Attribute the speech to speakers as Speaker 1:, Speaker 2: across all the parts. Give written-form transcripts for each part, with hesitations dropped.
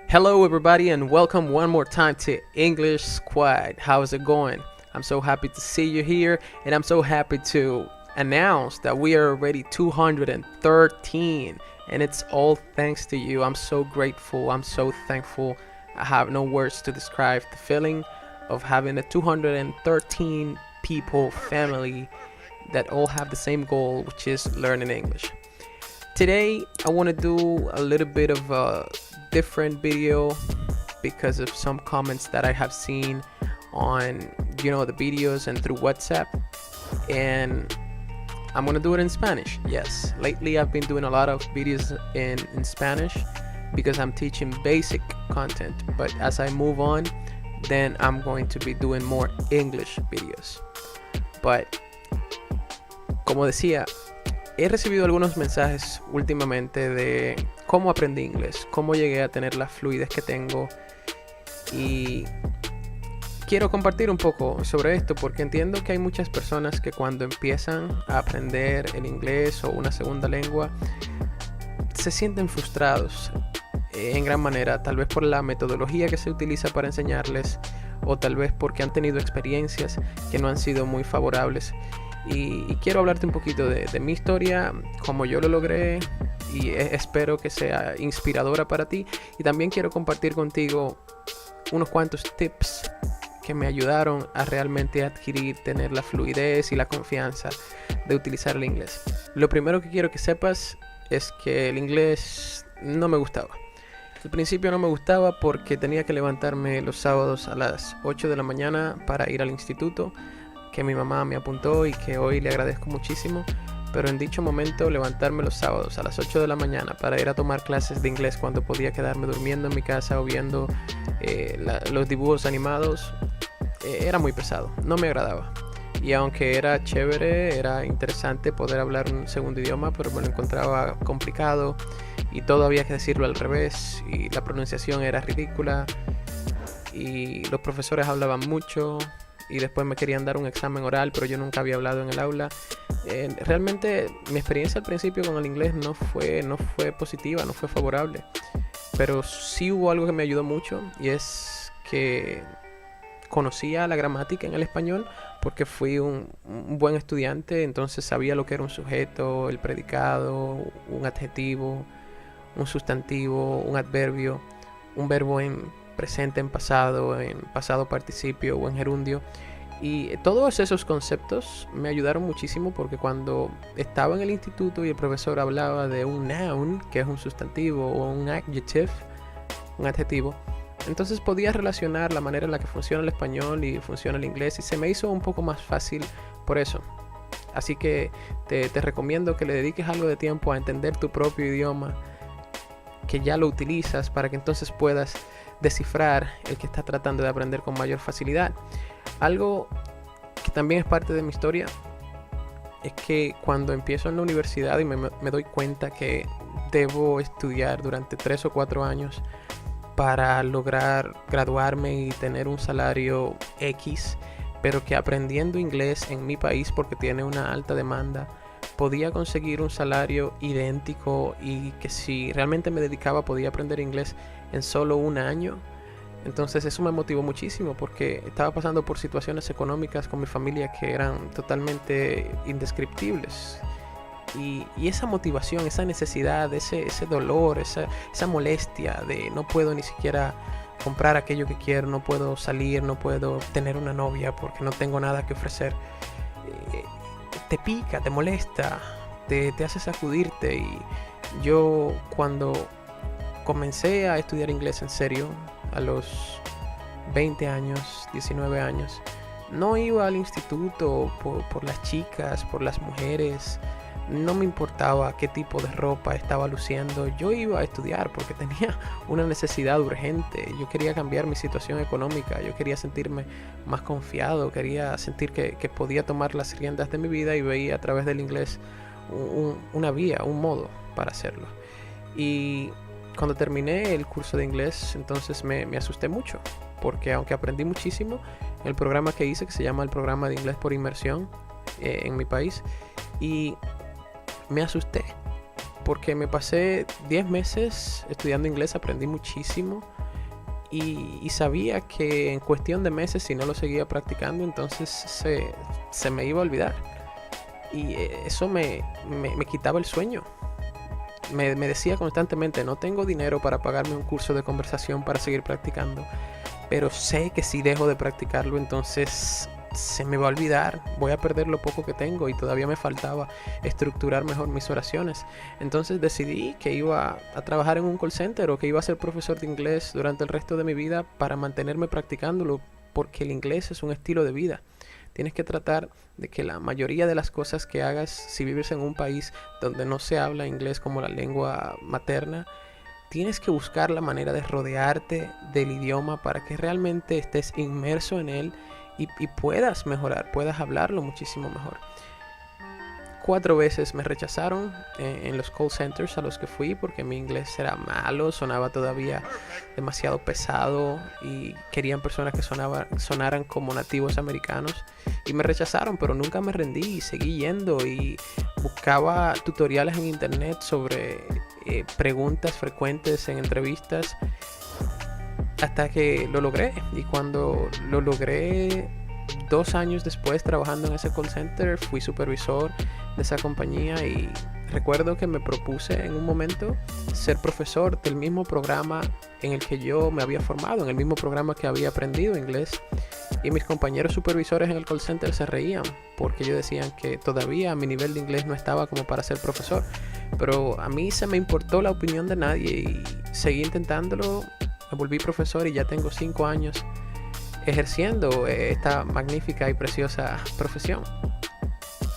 Speaker 1: Hello, everybody, and welcome one more time to English Squad. How's it going? I'm so happy to see you here, and I'm so happy to announce that we are already 213, and it's all thanks to you. I'm so grateful. I'm so thankful. I have no words to describe the feeling of having a 213 people family that all have the same goal, which is learning English. Today, I want to do a little bit of a different video because of some comments that I have seen on, the videos and through WhatsApp. And I'm going to do it in Spanish. Yes, lately I've been doing a lot of videos in Spanish because I'm teaching basic content. But as I move on, then I'm going to be doing more English videos. But, como decía, he recibido algunos mensajes últimamente de cómo aprendí inglés, cómo llegué a tener la fluidez que tengo, y quiero compartir un poco sobre esto porque entiendo que hay muchas personas que cuando empiezan a aprender el inglés o una segunda lengua se sienten frustrados en gran manera, tal vez por la metodología que se utiliza para enseñarles o tal vez porque han tenido experiencias que no han sido muy favorables. Y quiero hablarte un poquito de mi historia, cómo yo lo logré, y espero que sea inspiradora para ti. Y también quiero compartir contigo unos cuantos tips que me ayudaron a realmente adquirir, tener la fluidez y la confianza de utilizar el inglés. Lo primero que quiero que sepas es que el inglés no me gustaba. Al principio no me gustaba porque tenía que levantarme los sábados a las 8 de la mañana para ir al instituto, que mi mamá me apuntó y que hoy le agradezco muchísimo. Pero en dicho momento, levantarme los sábados a las 8 de la mañana para ir a tomar clases de inglés cuando podía quedarme durmiendo en mi casa o viendo los dibujos animados, era muy pesado, no me agradaba. Y aunque era chévere, era interesante poder hablar un segundo idioma, pero me lo encontraba complicado y todo había que decirlo al revés y la pronunciación era ridícula y los profesores hablaban mucho y después me querían dar un examen oral, pero yo nunca había hablado en el aula. Realmente mi experiencia al principio con el inglés no fue positiva, no fue favorable, pero sí hubo algo que me ayudó mucho, y es que conocía la gramática en el español porque fui un buen estudiante, entonces sabía lo que era un sujeto, el predicado, un adjetivo, un sustantivo, un adverbio, un verbo en presente, en pasado participio o en gerundio. Y todos esos conceptos me ayudaron muchísimo porque cuando estaba en el instituto y el profesor hablaba de un noun, que es un sustantivo, o un adjective, un adjetivo, entonces podía relacionar la manera en la que funciona el español y funciona el inglés, y se me hizo un poco más fácil por eso. Así que te recomiendo que le dediques algo de tiempo a entender tu propio idioma, que ya lo utilizas, para que entonces puedas descifrar el que estás tratando de aprender con mayor facilidad. Algo que también es parte de mi historia es que cuando empiezo en la universidad y me doy cuenta que debo estudiar durante 3 o 4 años para lograr graduarme y tener un salario X, pero que aprendiendo inglés en mi país, porque tiene una alta demanda, podía conseguir un salario idéntico y que si realmente me dedicaba podía aprender inglés en solo un año. Entonces eso me motivó muchísimo porque estaba pasando por situaciones económicas con mi familia que eran totalmente indescriptibles. Y esa motivación, esa necesidad, ese dolor, esa molestia de no puedo ni siquiera comprar aquello que quiero, no puedo salir, no puedo tener una novia porque no tengo nada que ofrecer, te pica, te molesta, te hace sacudirte. Y yo cuando comencé a estudiar inglés en serio, a los 20 años, 19 años, no iba al instituto por las chicas, por las mujeres, no me importaba qué tipo de ropa estaba luciendo, yo iba a estudiar porque tenía una necesidad urgente, yo quería cambiar mi situación económica, yo quería sentirme más confiado, quería sentir que podía tomar las riendas de mi vida, y veía a través del inglés una vía, un modo para hacerlo. Y cuando terminé el curso de inglés, entonces me asusté mucho, porque aunque aprendí muchísimo, el programa que hice, que se llama el programa de inglés por inmersión en mi país, y me asusté porque me pasé 10 meses estudiando inglés, aprendí muchísimo, y sabía que en cuestión de meses, si no lo seguía practicando, entonces se me iba a olvidar. Y eso me quitaba el sueño. Me decía constantemente, no tengo dinero para pagarme un curso de conversación para seguir practicando, pero sé que si dejo de practicarlo, entonces se me va a olvidar, voy a perder lo poco que tengo, y todavía me faltaba estructurar mejor mis oraciones. Entonces decidí que iba a trabajar en un call center o que iba a ser profesor de inglés durante el resto de mi vida para mantenerme practicándolo, porque el inglés es un estilo de vida. Tienes que tratar de que la mayoría de las cosas que hagas, si vives en un país donde no se habla inglés como la lengua materna, tienes que buscar la manera de rodearte del idioma para que realmente estés inmerso en él y puedas mejorar, puedas hablarlo muchísimo mejor. 4 veces me rechazaron en los call centers a los que fui porque mi inglés era malo, sonaba todavía demasiado pesado y querían personas que sonaran como nativos americanos, y me rechazaron, pero nunca me rendí y seguí yendo y buscaba tutoriales en internet sobre preguntas frecuentes en entrevistas hasta que lo logré. Y cuando lo logré, 2 años después, trabajando en ese call center, fui supervisor de esa compañía, y recuerdo que me propuse en un momento ser profesor del mismo programa en el que yo me había formado, en el mismo programa que había aprendido inglés. Y mis compañeros supervisores en el call center se reían porque ellos decían que todavía mi nivel de inglés no estaba como para ser profesor. Pero a mí se me importó la opinión de nadie y seguí intentándolo. Me volví profesor y ya tengo 5 años ejerciendo esta magnífica y preciosa profesión.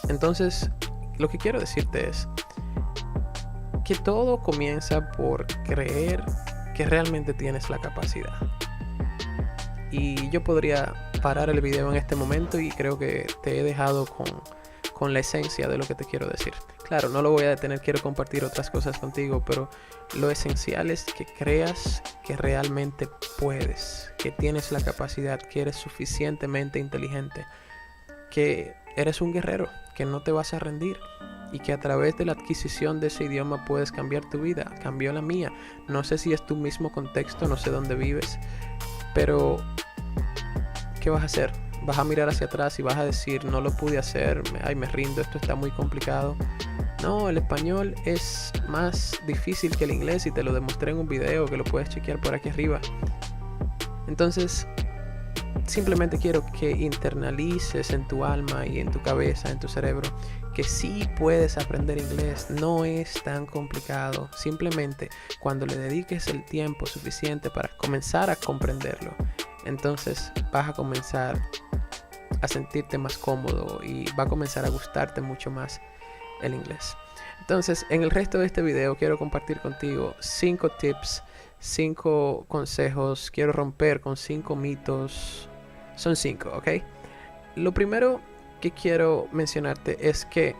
Speaker 1: Entonces, lo que quiero decirte es que todo comienza por creer que realmente tienes la capacidad. Y yo podría parar el video en este momento y creo que te he dejado con la esencia de lo que te quiero decir. Claro, no lo voy a detener, quiero compartir otras cosas contigo, pero lo esencial es que creas que realmente puedes, que tienes la capacidad, que eres suficientemente inteligente, que eres un guerrero, que no te vas a rendir y que a través de la adquisición de ese idioma puedes cambiar tu vida. Cambió la mía. No sé si es tu mismo contexto, no sé dónde vives, pero ¿qué vas a hacer? Vas a mirar hacia atrás y vas a decir, no lo pude hacer, me rindo, esto está muy complicado. No, el español es más difícil que el inglés y te lo demostré en un video que lo puedes chequear por aquí arriba. Entonces, simplemente quiero que internalices en tu alma y en tu cabeza, en tu cerebro, que sí puedes aprender inglés, no es tan complicado. Simplemente cuando le dediques el tiempo suficiente para comenzar a comprenderlo, entonces vas a comenzar a sentirte más cómodo y va a comenzar a gustarte mucho más el inglés. Entonces, en el resto de este video quiero compartir contigo 5 tips, 5 consejos. Quiero romper con 5 mitos. Son 5, ¿ok? Lo primero que quiero mencionarte es que,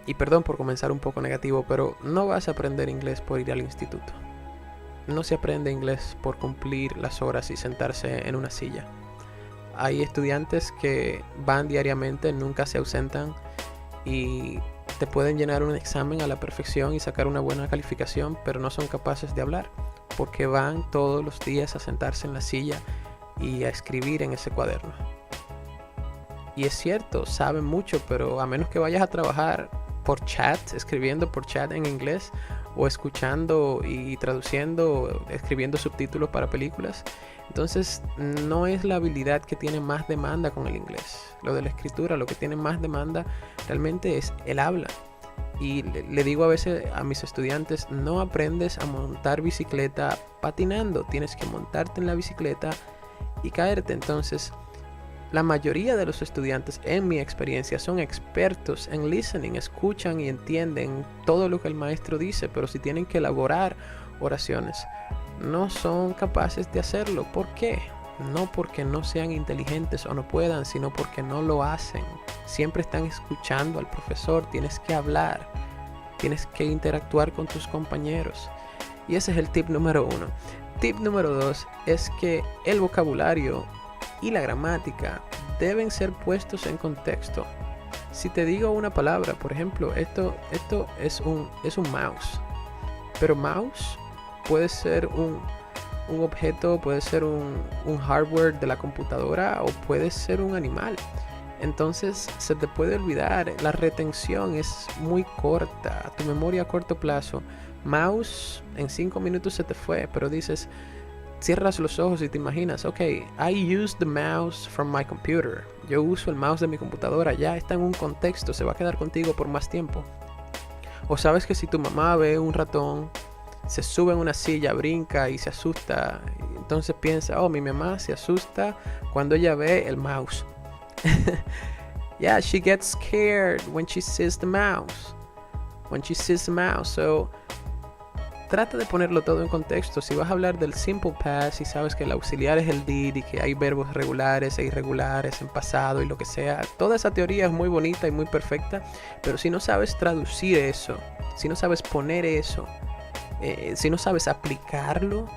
Speaker 1: y perdón por comenzar un poco negativo, pero no vas a aprender inglés por ir al instituto. No se aprende inglés por cumplir las horas y sentarse en una silla. Hay estudiantes que van diariamente, nunca se ausentan y te pueden llenar un examen a la perfección y sacar una buena calificación, pero no son capaces de hablar porque van todos los días a sentarse en la silla y a escribir en ese cuaderno. Y es cierto, saben mucho, pero a menos que vayas a trabajar por chat, escribiendo por chat en inglés, o escuchando y traduciendo, escribiendo subtítulos para películas, entonces no es la habilidad que tiene más demanda con el inglés. Lo de la escritura, lo que tiene más demanda realmente es el habla. Y le digo a veces a mis estudiantes, no aprendes a montar bicicleta patinando, tienes que montarte en la bicicleta y caerte. Entonces, la mayoría de los estudiantes, en mi experiencia, son expertos en listening, escuchan y entienden todo lo que el maestro dice, pero si tienen que elaborar oraciones, no son capaces de hacerlo. ¿Por qué? No porque no sean inteligentes o no puedan, sino porque no lo hacen. Siempre están escuchando al profesor, tienes que hablar, tienes que interactuar con tus compañeros. Y ese es el tip número 1. Tip número 2 es que el vocabulario y la gramática deben ser puestos en contexto. Si te digo una palabra, por ejemplo, esto es un mouse, pero mouse puede ser un objeto, puede ser un hardware de la computadora o puede ser un animal. Entonces se te puede olvidar, la retención es muy corta, tu memoria a corto plazo. Mouse en 5 minutos se te fue, pero dices, cierras los ojos y te imaginas, ok, I use the mouse from my computer. Yo uso el mouse de mi computadora, ya está en un contexto, se va a quedar contigo por más tiempo. O sabes que si tu mamá ve un ratón, se sube en una silla, brinca y se asusta, entonces piensa, oh, mi mamá se asusta cuando ella ve el mouse. Yeah, she gets scared when she sees the mouse. So, trata de ponerlo todo en contexto. Si vas a hablar del simple past y sabes que el auxiliar es el did y que hay verbos regulares e irregulares en pasado y lo que sea, toda esa teoría es muy bonita y muy perfecta, pero si no sabes traducir eso, si no sabes poner eso, si no sabes aplicarlo,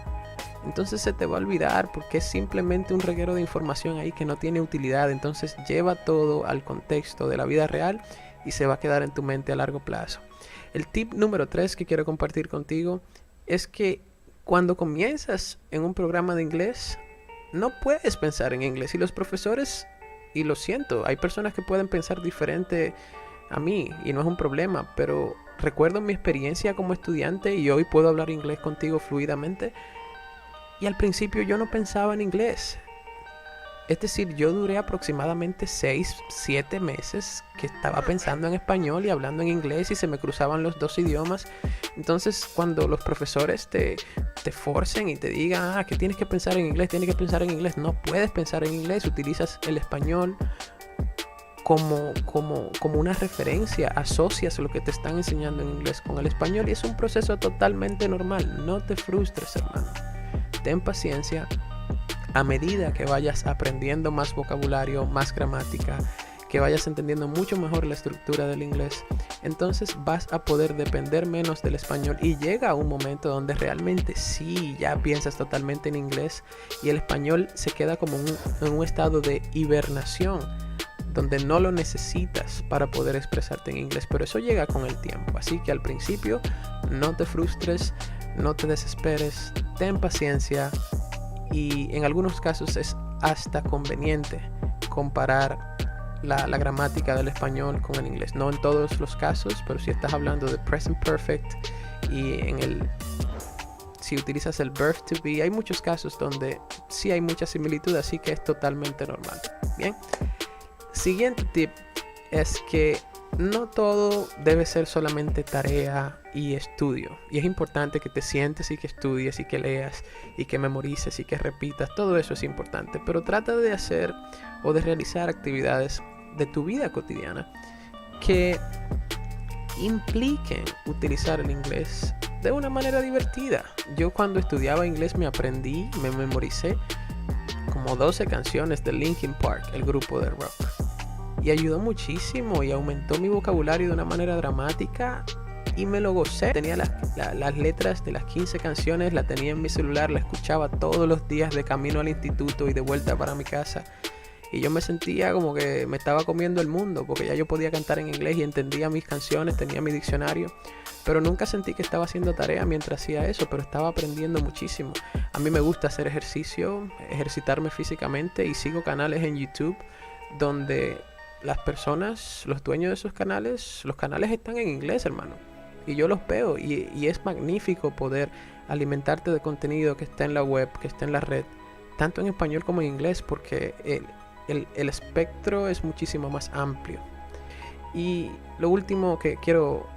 Speaker 1: entonces se te va a olvidar porque es simplemente un reguero de información ahí que no tiene utilidad. Entonces lleva todo al contexto de la vida real y se va a quedar en tu mente a largo plazo. El tip número 3 que quiero compartir contigo es que cuando comienzas en un programa de inglés, no puedes pensar en inglés. Y los profesores, y lo siento, hay personas que pueden pensar diferente a mí y no es un problema, pero recuerdo mi experiencia como estudiante y hoy puedo hablar inglés contigo fluidamente. Y al principio yo no pensaba en inglés. Es decir, yo duré aproximadamente 6-7 meses que estaba pensando en español y hablando en inglés y se me cruzaban los dos idiomas. Entonces, cuando los profesores te forcen y te digan que tienes que pensar en inglés, no puedes pensar en inglés. Utilizas el español como una referencia, asocias lo que te están enseñando en inglés con el español y es un proceso totalmente normal. No te frustres, hermano. Ten paciencia. A medida que vayas aprendiendo más vocabulario, más gramática, que vayas entendiendo mucho mejor la estructura del inglés, entonces vas a poder depender menos del español y llega un momento donde realmente sí, ya piensas totalmente en inglés y el español se queda como en un estado de hibernación, donde no lo necesitas para poder expresarte en inglés, pero eso llega con el tiempo. Así que al principio no te frustres, no te desesperes, ten paciencia y en algunos casos es hasta conveniente comparar la gramática del español con el inglés. No en todos los casos, pero si estás hablando de present perfect y si utilizas el verb to be, hay muchos casos donde sí hay mucha similitud, así que es totalmente normal. Bien. Siguiente tip es que no todo debe ser solamente tarea y estudio. Y es importante que te sientes y que estudies y que leas y que memorices y que repitas. Todo eso es importante. Pero trata de hacer o de realizar actividades de tu vida cotidiana que impliquen utilizar el inglés de una manera divertida. Yo cuando estudiaba inglés me memoricé como 12 canciones de Linkin Park, el grupo de rock. Y ayudó muchísimo y aumentó mi vocabulario de una manera dramática y me lo gocé. Tenía las letras de las 15 canciones, la tenía en mi celular, la escuchaba todos los días de camino al instituto y de vuelta para mi casa. Y yo me sentía como que me estaba comiendo el mundo porque ya yo podía cantar en inglés y entendía mis canciones, tenía mi diccionario. Pero nunca sentí que estaba haciendo tarea mientras hacía eso, pero estaba aprendiendo muchísimo. A mí me gusta hacer ejercicio, ejercitarme físicamente y sigo canales en YouTube donde las personas, los dueños de esos canales, los canales están en inglés, hermano. Y yo los veo y es magnífico poder alimentarte de contenido que está en la web, que está en la red, tanto en español como en inglés, porque el espectro es muchísimo más amplio. Y lo último que quiero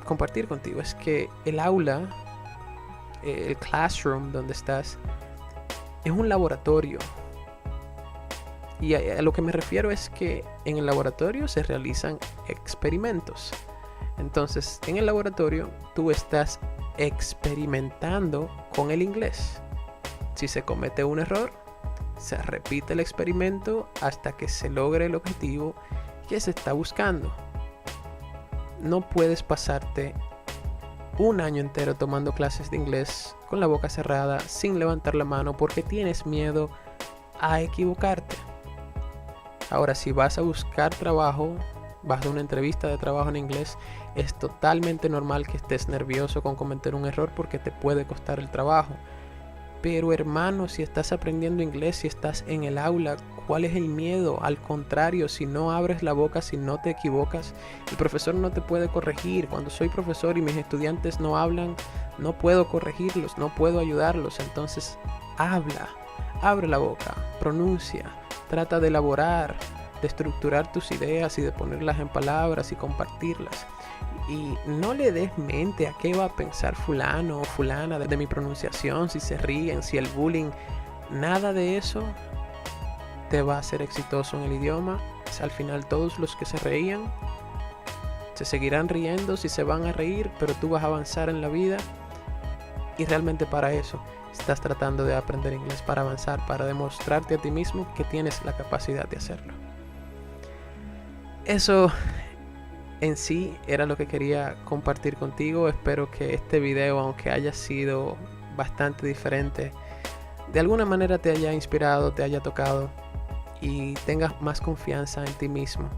Speaker 1: compartir contigo es que el aula, el classroom donde estás, es un laboratorio. Y a lo que me refiero es que en el laboratorio se realizan experimentos. Entonces, en el laboratorio tú estás experimentando con el inglés. Si se comete un error, se repite el experimento hasta que se logre el objetivo que se está buscando. No puedes pasarte un año entero tomando clases de inglés con la boca cerrada, sin levantar la mano, porque tienes miedo a equivocarte. Ahora, si vas a buscar trabajo, vas a una entrevista de trabajo en inglés, es totalmente normal que estés nervioso con cometer un error porque te puede costar el trabajo. Pero hermano, si estás aprendiendo inglés, si estás en el aula, ¿cuál es el miedo? Al contrario, si no abres la boca, si no te equivocas, el profesor no te puede corregir. Cuando soy profesor y mis estudiantes no hablan, no puedo corregirlos, no puedo ayudarlos. Entonces, habla, abre la boca, pronuncia, trata de elaborar, de estructurar tus ideas y de ponerlas en palabras y compartirlas. Y no le des mente a qué va a pensar fulano o fulana de mi pronunciación, si se ríen, si el bullying. Nada de eso te va a hacer exitoso en el idioma. Al final todos los que se reían se seguirán riendo, si se van a reír, pero tú vas a avanzar en la vida. Y realmente para eso estás tratando de aprender inglés, para avanzar, para demostrarte a ti mismo que tienes la capacidad de hacerlo. Eso en sí era lo que quería compartir contigo. Espero que este video, aunque haya sido bastante diferente, de alguna manera te haya inspirado, te haya tocado y tengas más confianza en ti mismo.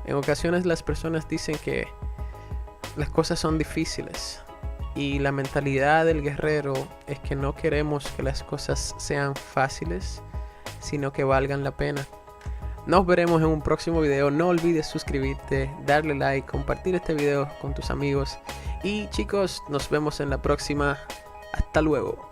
Speaker 1: En ocasiones las personas dicen que las cosas son difíciles y la mentalidad del guerrero es que no queremos que las cosas sean fáciles, sino que valgan la pena. Nos veremos en un próximo video. No olvides suscribirte, darle like, compartir este video con tus amigos. Y chicos, nos vemos en la próxima. Hasta luego.